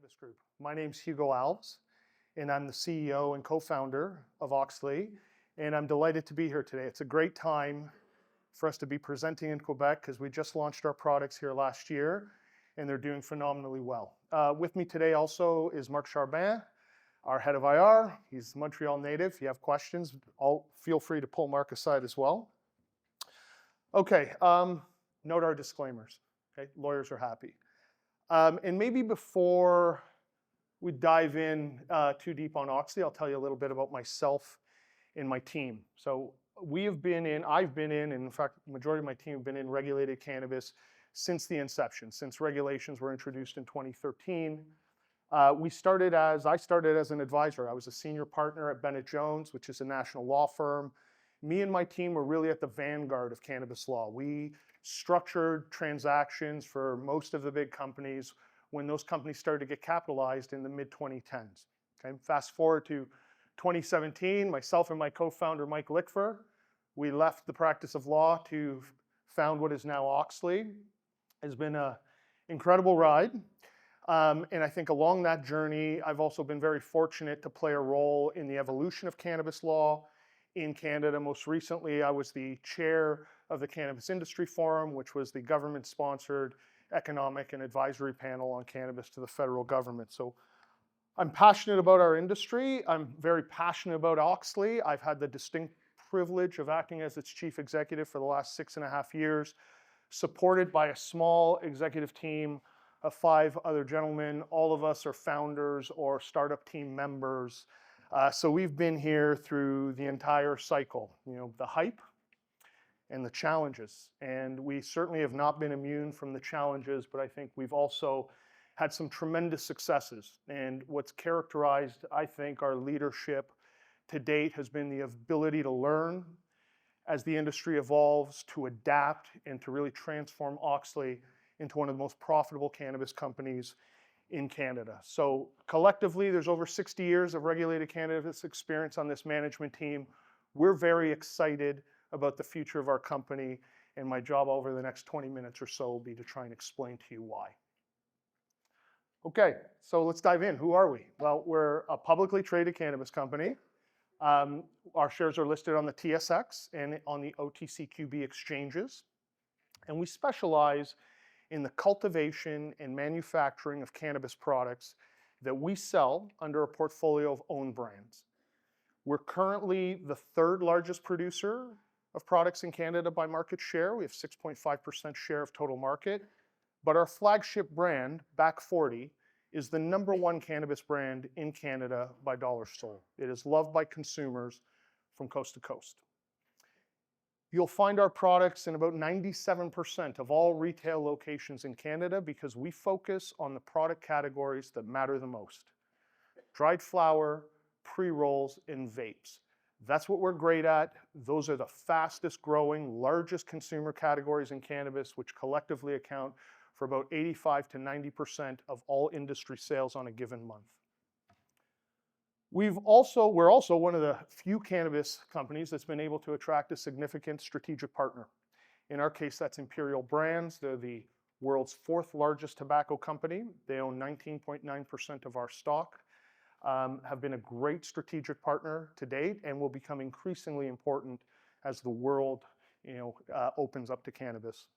Cannabis Group. My name's Hugo Alves, and I'm the CEO and co-founder of Auxly, and I'm delighted to be here today. It's a great time for us to be presenting in Quebec because we just launched our products here last year, and they're doing phenomenally well. With me today also is Marc Charbin, our head of IR. He's a Montreal native. If you have questions, feel free to pull Marc aside as well. Okay, note our disclaimers. Okay, lawyers are happy. And maybe before we dive in too deep on Auxly, I'll tell you a little bit about myself and my team. So I've been in, and in fact, the majority of my team have been in regulated cannabis since the inception, since regulations were introduced in 2013. I started as an advisor. I was a senior partner at Bennett Jones, which is a national law firm. Me and my team were really at the vanguard of cannabis law. We structured transactions for most of the big companies when those companies started to get capitalized in the mid-2010s. Okay? Fast forward to 2017, myself and my co-founder, Mike Lickfer, we left the practice of law to found what is now Auxly. It's been an incredible ride. And I think along that journey, I've also been very fortunate to play a role in the evolution of cannabis law in Canada. Most recently, I was the chair of the Cannabis Industry Forum, which was the government-sponsored economic and advisory panel on cannabis to the federal government. So I'm passionate about our industry. I'm very passionate about Auxly. I've had the distinct privilege of acting as its chief executive for the last 6.5 years, supported by a small executive team of 5 other gentlemen. All of us are founders or startup team members. So we've been here through the entire cycle, the hype and the challenges. And we certainly have not been immune from the challenges, but I think we've also had some tremendous successes. And what's characterized, I think, our leadership to date has been the ability to learn as the industry evolves, to adapt, and to really transform Auxly into one of the most profitable cannabis companies in Canada. So collectively, there's over 60 years of regulated cannabis experience on this management team. We're very excited about the future of our company, and my job over the next 20 minutes or so will be to try and explain to you why. Okay, so let's dive in. Who are we? Well, we're a publicly traded cannabis company. Our shares are listed on the TSX and on the OTCQB exchanges, and we specialize in the cultivation and manufacturing of cannabis products that we sell under a portfolio of own brands. We're currently the 3rd largest producer of products in Canada by market share. We have 6.5% share of total market, but our flagship brand, Back 40, is the #1 cannabis brand in Canada by dollars sold. It is loved by consumers from coast to coast. You'll find our products in about 97% of all retail locations in Canada because we focus on the product categories that matter the most: dried flower, pre-rolls, and vapes. That's what we're great at. Those are the fastest growing, largest consumer categories in cannabis, which collectively account for about 85 to 90% of all industry sales on a given month. We're also one of the few cannabis companies that's been able to attract a significant strategic partner. In our case, that's Imperial Brands. They're the world's 4th largest tobacco company. They own 19.9% of our stock, have been a great strategic partner to date, and will become increasingly important as the world opens up to cannabis.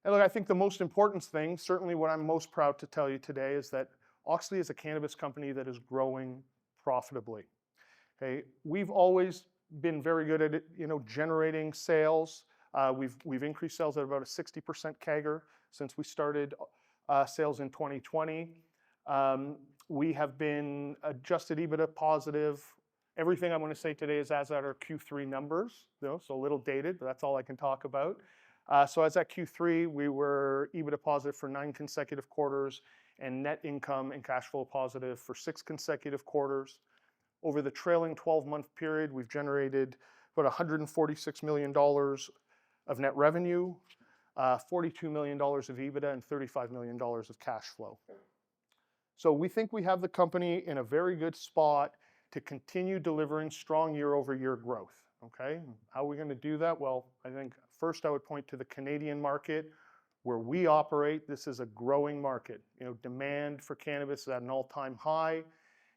And look, I think the most important thing, certainly what I'm most proud to tell you today, is that Auxly is a cannabis company that is growing profitably. Okay, we've always been very good at generating sales. We've increased sales at about a 60% CAGR since we started sales in 2020. We have been adjusted EBITDA positive. Everything I'm going to say today is as at our Q3 numbers, so a little dated, but that's all I can talk about. So as at Q3, we were EBITDA positive for 9 consecutive quarters and net income and cash flow positive for 6 consecutive quarters. Over the trailing 12-month period, we've generated about $146 million of net revenue, $42 million of EBITDA, and $35 million of cash flow. So we think we have the company in a very good spot to continue delivering strong year-over-year growth. Okay, how are we going to do that? Well, I think first I would point to the Canadian market. Where we operate, this is a growing market. Demand for cannabis is at an all-time high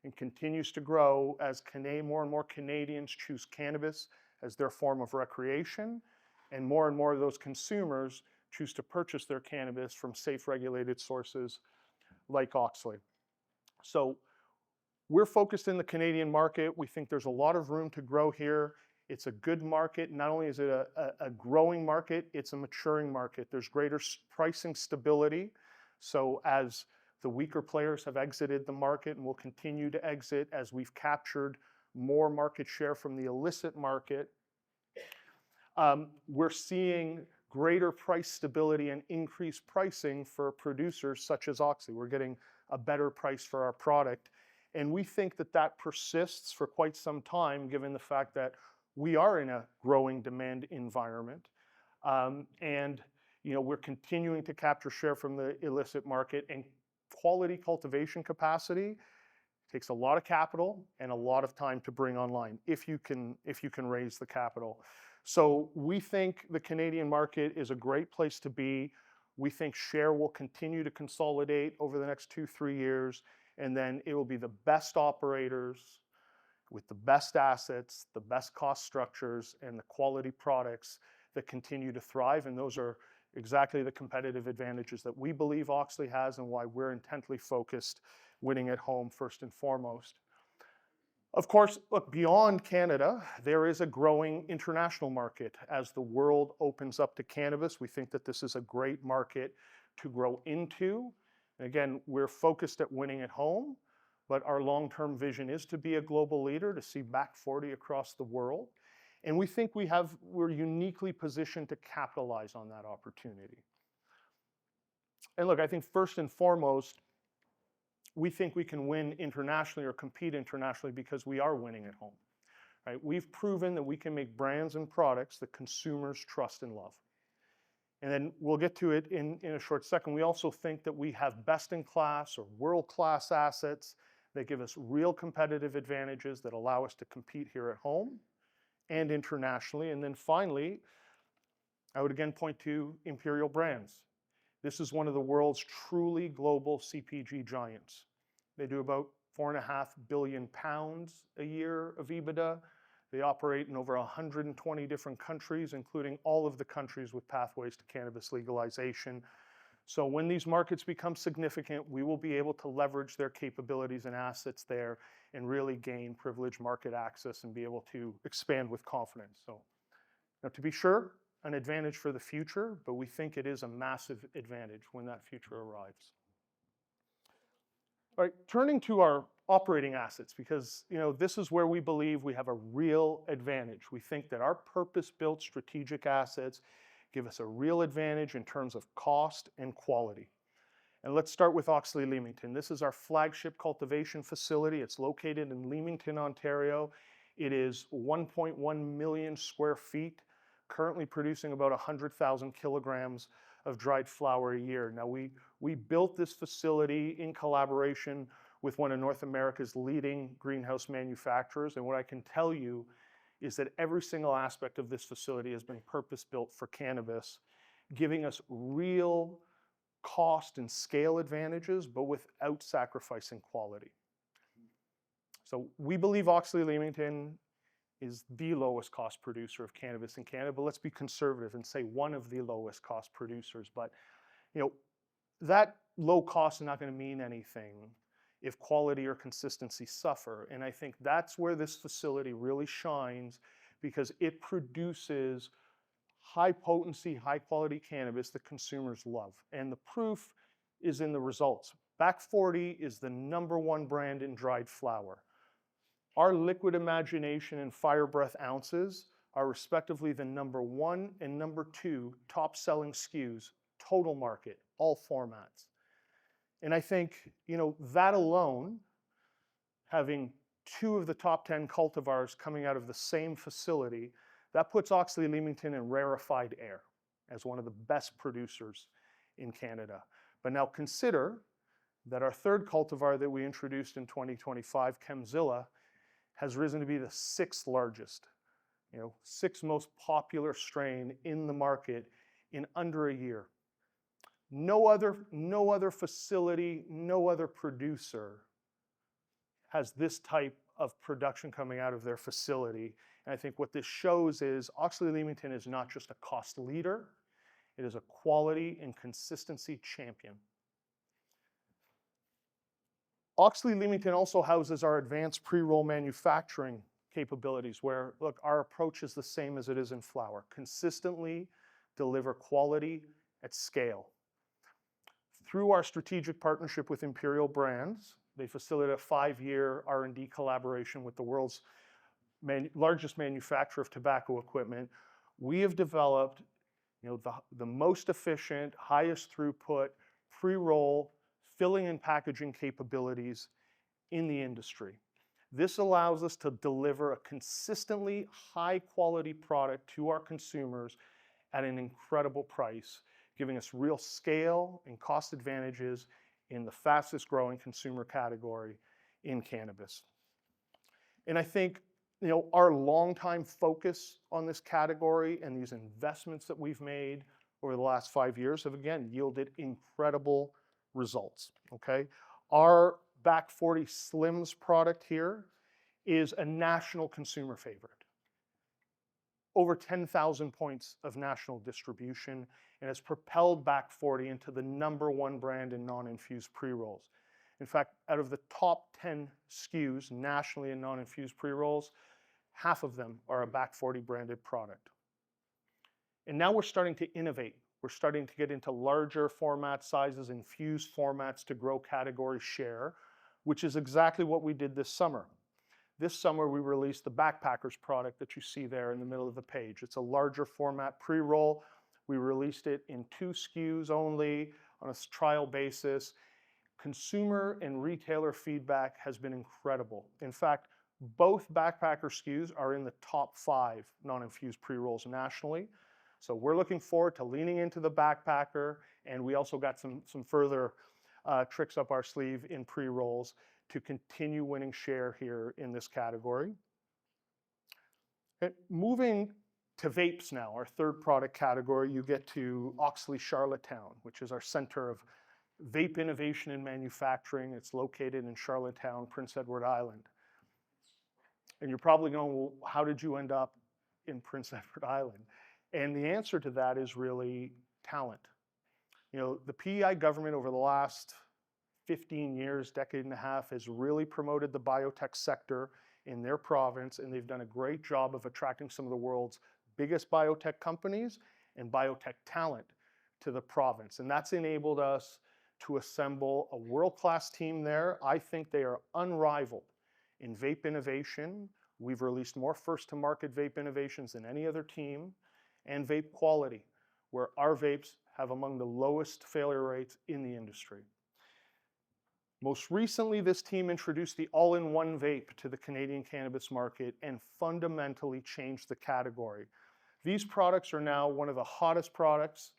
and continues to grow as more and more Canadians choose cannabis as their form of recreation, and more of those consumers choose to purchase their cannabis from safe, regulated sources like Auxly. So we're focused in the Canadian market. We think there's a lot of room to grow here. It's a good market. Not only is it a growing market, it's a maturing market. There's greater pricing stability. So as the weaker players have exited the market and will continue to exit as we've captured more market share from the illicit market, we're seeing greater price stability and increased pricing for producers such as Auxly. We're getting a better price for our product. And we think that that persists for quite some time, given the fact that we are in a growing demand environment. We're continuing to capture share from the illicit market, and quality cultivation capacity takes a lot of capital and a lot of time to bring online if you can raise the capital. So we think the Canadian market is a great place to be. We think share will continue to consolidate over the next 2-3 years, and then it will be the best operators with the best assets, the best cost structures, and the quality products that continue to thrive. And those are exactly the competitive advantages that we believe Auxly has and why we're intently focused winning at home first and foremost. Of course, look, beyond Canada, there is a growing international market. As the world opens up to cannabis, we think that this is a great market to grow into. And again, we're focused at winning at home, but our long-term vision is to be a global leader, to see back 40 across the world. And we think we're uniquely positioned to capitalize on that opportunity. And look, I think first and foremost, we think we can win internationally or compete internationally because we are winning at home. Right? We've proven that we can make brands and products that consumers trust and love. And then we'll get to it in a short second. We also think that we have best-in-class or world-class assets that give us real competitive advantages that allow us to compete here at home and internationally. And then finally, I would again point to Imperial Brands. This is one of the world's truly global CPG giants. They do about 4.5 billion pounds a year of EBITDA. They operate in over 120 different countries, including all of the countries with pathways to cannabis legalization. So when these markets become significant, we will be able to leverage their capabilities and assets there and really gain privileged market access and be able to expand with confidence. So now, to be sure, an advantage for the future, but we think it is a massive advantage when that future arrives. All right, turning to our operating assets, because this is where we believe we have a real advantage. We think that our purpose-built strategic assets give us a real advantage in terms of cost and quality. And let's start with Auxly Leamington. This is our flagship cultivation facility. It's located in Leamington, Ontario. It is 1.1 million square feet, currently producing about 100,000 kilograms of dried flower a year. Now, we built this facility in collaboration with one of North America's leading greenhouse manufacturers. And what I can tell you is that every single aspect of this facility has been purpose-built for cannabis, giving us real cost and scale advantages, but without sacrificing quality. So we believe Auxly Leamington is the lowest cost producer of cannabis in Canada, but let's be conservative and say one of the lowest cost producers. But that low cost is not going to mean anything if quality or consistency suffer. And I think that's where this facility really shines, because it produces high potency, high quality cannabis that consumers love. And the proof is in the results. Back 40 is the #1 brand in dried flower. Our Liquid Imagination and Fire Breath ounces are respectively the #1 and #2 top selling SKUs, total market, all formats. And I think, that alone, having 2 of the top 10 cultivars coming out of the same facility, that puts Auxly Leamington in rarefied air as one of the best producers in Canada. But now consider that our third cultivar that we introduced in 2025, Chemzilla, has risen to be the 6th largest, 6th most popular strain in the market in under a year. No other facility, no other producer has this type of production coming out of their facility. And I think what this shows is Auxly Leamington is not just a cost leader, it is a quality and consistency champion. Auxly Leamington also houses our advanced pre-roll manufacturing capabilities where, look, our approach is the same as it is in flower. Consistently deliver quality at scale. Through our strategic partnership with Imperial Brands, they facilitate a 5-year R&D collaboration with the world's largest manufacturer of tobacco equipment. We have developed the most efficient, highest throughput, pre-roll, filling and packaging capabilities in the industry. This allows us to deliver a consistently high quality product to our consumers at an incredible price, giving us real scale and cost advantages in the fastest growing consumer category in cannabis. And I think our longtime focus on this category and these investments that we've made over the last 5 years have again yielded incredible results. Okay, our Back 40 Slims product here is a national consumer favorite. Over 10,000 points of national distribution, and has propelled Back 40 into the #1 brand in non-infused pre-rolls. In fact, out of the top 10 SKUs nationally in non-infused pre-rolls, half of them are a Back 40 branded product. And now we're starting to innovate. We're starting to get into larger format sizes, infused formats to grow category share, which is exactly what we did this summer. This summer, we released the Backpackers product that you see there in the middle of the page. It's a larger format pre-roll. We released it in 2 SKUs only on a trial basis. Consumer and retailer feedback has been incredible. In fact, both Backpacker SKUs are in the top 5 non-infused pre-rolls nationally. So we're looking forward to leaning into the Backpacker, and we also got some further tricks up our sleeve in pre-rolls to continue winning share here in this category. Moving to vapes now, our third product category, you get to Auxly Charlottetown, which is our center of vape innovation and manufacturing. It's located in Charlottetown, Prince Edward Island. And you're probably going, well, how did you end up in Prince Edward Island? And the answer to that is really talent. The PEI government over the last 15 years, decade and a half, has really promoted the biotech sector in their province, and they've done a great job of attracting some of the world's biggest biotech companies and biotech talent to the province. And that's enabled us to assemble a world-class team there. I think they are unrivaled in vape innovation. We've released more first-to-market vape innovations than any other team, and vape quality, where our vapes have among the lowest failure rates in the industry. Most recently, this team introduced the all-in-one vape to the Canadian cannabis market and fundamentally changed the category. These products are now one of the hottest products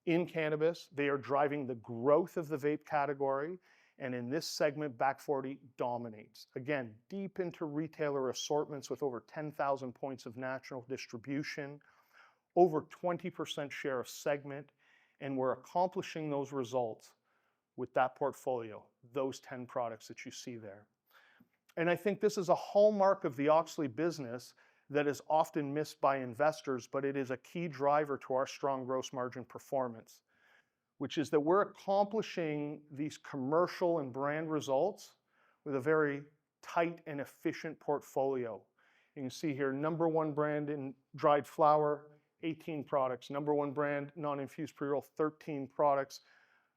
in cannabis. They are driving the growth of the vape category, and in this segment, Back 40 dominates. Again, deep into retailer assortments with over 10,000 points of national distribution, over 20% share of segment, and we're accomplishing those results with that portfolio, those 10 products that you see there. And I think this is a hallmark of the Auxly business that is often missed by investors, but it is a key driver to our strong gross margin performance, which is that we're accomplishing these commercial and brand results with a very tight and efficient portfolio. You can see here, #1 brand in dried flower, 18 products. #1 brand non-infused pre-roll, 13 products.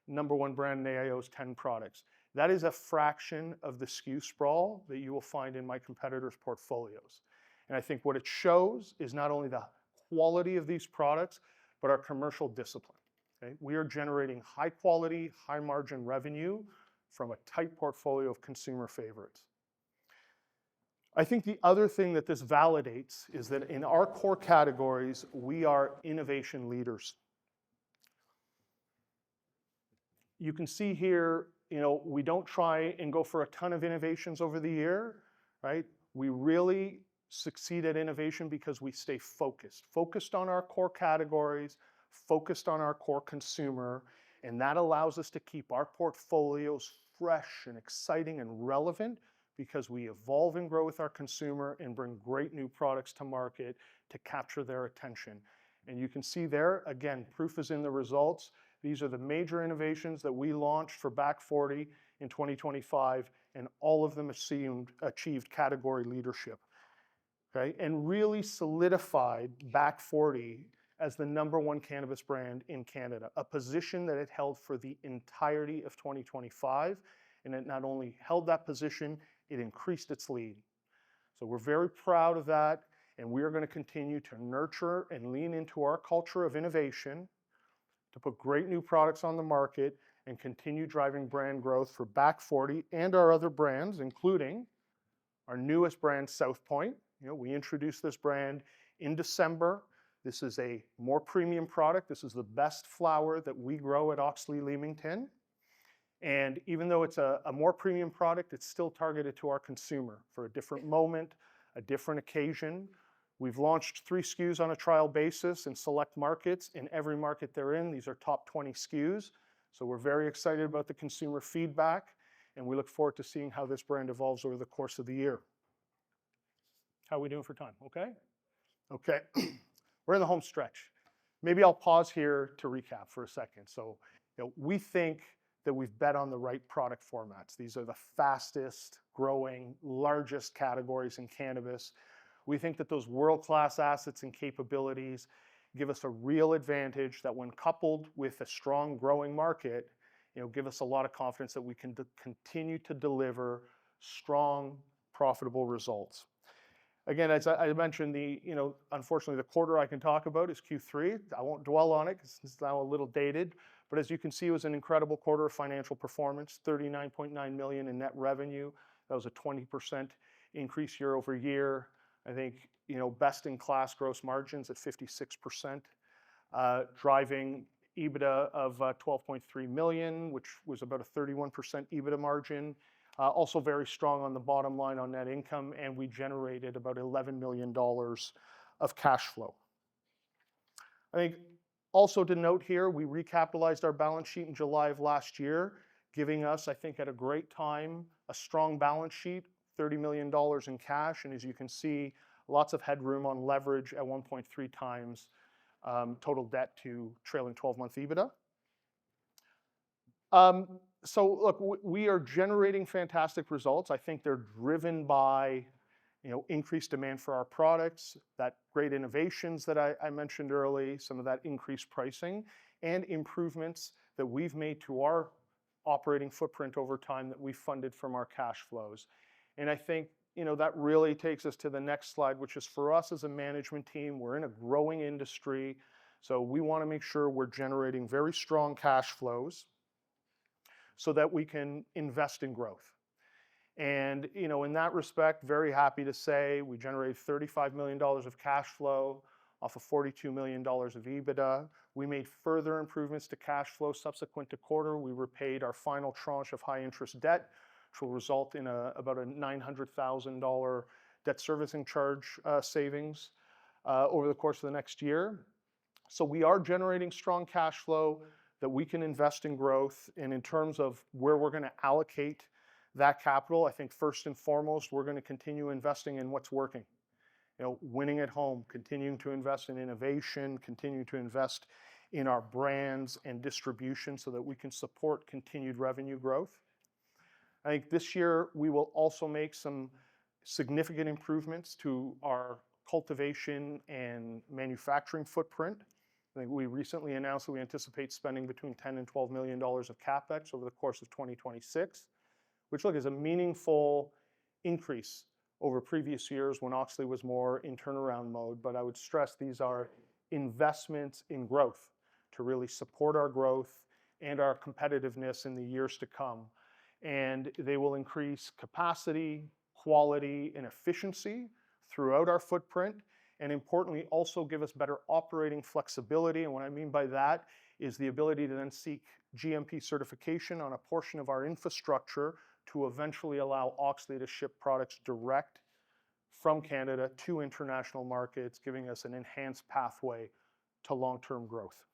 #1 brand in AIOs, 10 products. That is a fraction of the SKU sprawl that you will find in my competitors' portfolios. And I think what it shows is not only the quality of these products, but our commercial discipline. Okay? We are generating high quality, high margin revenue from a tight portfolio of consumer favorites. I think the other thing that this validates is that in our core categories, we are innovation leaders. You can see here, we don't try and go for a ton of innovations over the year, right? We really succeed at innovation because we stay focused on our core categories, focused on our core consumer, And that allows us to keep our portfolios fresh and exciting and relevant because we evolve and grow with our consumer and bring great new products to market to capture their attention. And you can see there, again, proof is in the results. These are the major innovations that we launched for Back 40 in 2025, and all of them achieved category leadership. Okay? And really solidified Back 40 as the #1 cannabis brand in Canada, a position that it held for the entirety of 2025. And it not only held that position, it increased its lead. So we're very proud of that, and we are going to continue to nurture and lean into our culture of innovation to put great new products on the market and continue driving brand growth for Back 40 and our other brands, including our newest brand, South Point. We introduced this brand in December. This is a more premium product. This is the best flower that we grow at Auxly Leamington. And even though it's a more premium product, it's still targeted to our consumer for a different moment, a different occasion. We've launched 3 SKUs on a trial basis in select markets. In every market they're in, these are top 20 SKUs. So we're very excited about the consumer feedback, and we look forward to seeing how this brand evolves over the course of the year. How are we doing for time? Okay? Okay. We're in the home stretch. Maybe I'll pause here to recap for a second. So we think that we've bet on the right product formats. These are the fastest growing, largest categories in cannabis. We think that those world-class assets and capabilities give us a real advantage that when coupled with a strong growing market, give us a lot of confidence that we can continue to deliver strong, profitable results. Again, as I mentioned, unfortunately, the quarter I can talk about is Q3. I won't dwell on it because it's now a little dated. But as you can see, it was an incredible quarter of financial performance, $39.9 million in net revenue. That was a 20% increase year over year. I think, best-in-class gross margins at 56%, driving EBITDA of $12.3 million, which was about a 31% EBITDA margin. Also very strong on the bottom line on net income, and we generated about $11 million of cash flow. I think also to note here, we recapitalized our balance sheet in July of last year, giving us, I think at a great time, a strong balance sheet, $30 million in cash, and as you can see, lots of headroom on leverage at 1.3 times total debt to trailing 12-month EBITDA. So look, we are generating fantastic results. I think they're driven by increased demand for our products, that great innovations that I mentioned early, some of that increased pricing, and improvements that we've made to our operating footprint over time that we funded from our cash flows. And I think that really takes us to the next slide, which is for us as a management team, we're in a growing industry, so we want to make sure we're generating very strong cash flows so that we can invest in growth. And in that respect, very happy to say we generated $35 million of cash flow off of $42 million of EBITDA. We made further improvements to cash flow subsequent to quarter. We repaid our final tranche of high interest debt, which will result in about a $900,000 debt servicing charge savings over the course of the next year. So we are generating strong cash flow that we can invest in growth. And in terms of where we're going to allocate that capital, I think first and foremost, we're going to continue investing in what's working. Winning at home, continuing to invest in innovation, continuing to invest in our brands and distribution so that we can support continued revenue growth. I think this year we will also make some significant improvements to our cultivation and manufacturing footprint. I think we recently announced that we anticipate spending between $10 and $12 million of CapEx over the course of 2026, which is a meaningful increase over previous years when Auxly was more in turnaround mode. But I would stress these are investments in growth to really support our growth and our competitiveness in the years to come. And they will increase capacity, quality, and efficiency throughout our footprint, and importantly, also give us better operating flexibility. And what I mean by that is the ability to then seek GMP certification on a portion of our infrastructure to eventually allow Auxly to ship products direct from Canada to international markets, giving us an enhanced pathway to long-term growth.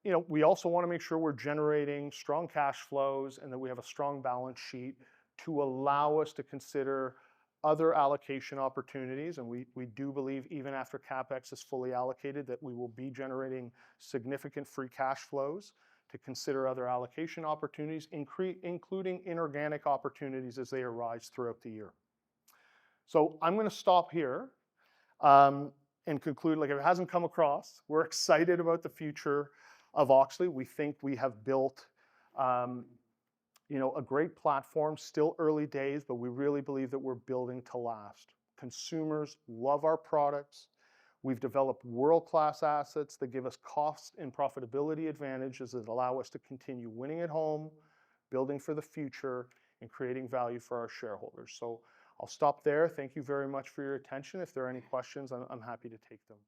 We also want to make sure we're generating strong cash flows and that we have a strong balance sheet to allow us to consider other allocation opportunities. And we do believe even after CapEx is fully allocated that we will be generating significant free cash flows to consider other allocation opportunities, including inorganic opportunities as they arise throughout the year. So I'm going to stop here and conclude, like if it hasn't come across, we're excited about the future of Auxly. We think we have built a great platform, still early days, but we really believe that we're building to last. Consumers love our products. We've developed world-class assets that give us cost and profitability advantages that allow us to continue winning at home, building for the future, and creating value for our shareholders. So I'll stop there. Thank you very much for your attention. If there are any questions, I'm happy to take them.